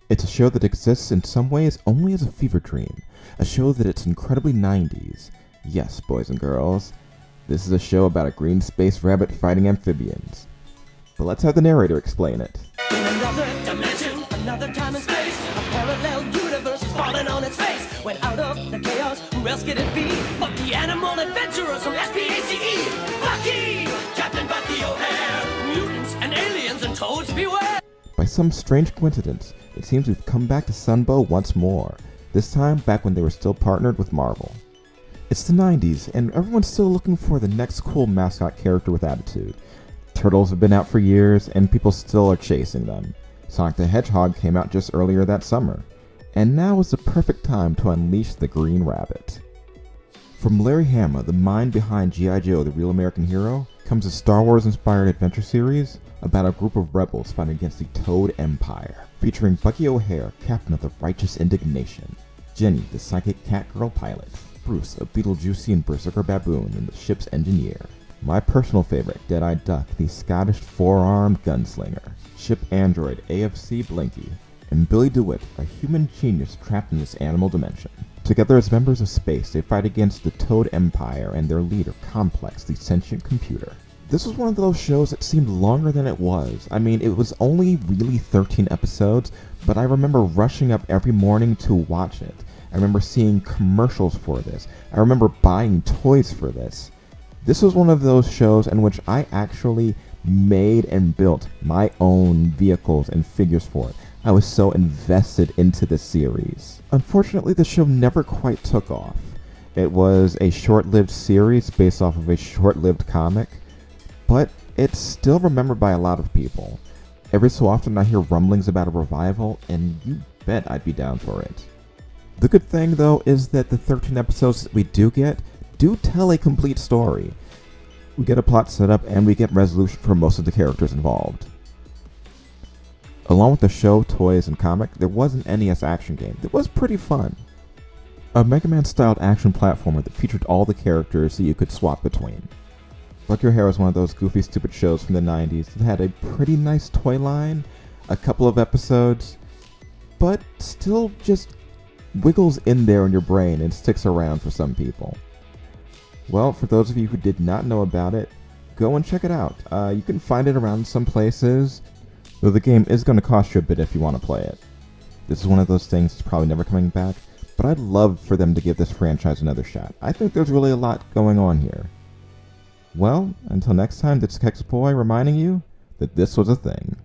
It's a show that exists in some ways only as a fever dream, a show that it's incredibly 90s. Yes, boys and girls, this is a show about a green space rabbit fighting amphibians. But let's have the narrator explain it. In another dimension, another time and space, a parallel universe is falling on its face. When out of the chaos, who else could it be but the animal adventurers from SPACE? Bucky! Captain Bucky O'Hare! Mutants and aliens and toads beware! By some strange coincidence, it seems we've come back to Sunbow once more, this time back when they were still partnered with Marvel. It's the 90s, and everyone's still looking for the next cool mascot character with attitude. Turtles have been out for years, and people still are chasing them. Sonic the Hedgehog came out just earlier that summer, and now is the perfect time to unleash the Green Rabbit. From Larry Hama, the mind behind G.I. Joe, the Real American Hero, comes a Star Wars-inspired adventure series about a group of rebels fighting against the Toad Empire, featuring Buckey O'Hare, captain of the Righteous Indignation, Jenny, the psychic catgirl pilot, Bruce, a Beetlejuicy and Berserker baboon, and the ship's engineer. My personal favorite, Dead-Eyed Duck, the Scottish four-armed gunslinger, ship android AFC Blinky, and Billy DeWitt, a human genius trapped in this animal dimension. Together as members of space, they fight against the Toad Empire and their leader, Complex, the sentient computer. This was one of those shows that seemed longer than it was. I mean, it was only really 13 episodes, but I remember rushing up every morning to watch it. I remember seeing commercials for this. I remember buying toys for this. This was one of those shows in which I actually made and built my own vehicles and figures for it. I was so invested into the series. Unfortunately, the show never quite took off. It was a short-lived series based off of a short-lived comic, but it's still remembered by a lot of people. Every so often I hear rumblings about a revival, and you bet I'd be down for it. The good thing, though, is that the 13 episodes that we do get do tell a complete story. We get a plot set up, and we get resolution for most of the characters involved. Along with the show, toys, and comic, there was an NES action game that was pretty fun. A Mega Man-styled action platformer that featured all the characters that you could swap between. Buckey O'Hare was one of those goofy, stupid shows from the 90s that had a pretty nice toy line, a couple of episodes, but still just wiggles in there in your brain and sticks around for some people. Well, for those of you who did not know about it, go and check it out. You can find it around some places, though the game is going to cost you a bit if you want to play it. This is one of those things that's probably never coming back, but I'd love for them to give this franchise another shot. I think there's really a lot going on here. Well, until next time, this is Kex Boy reminding you that this was a thing.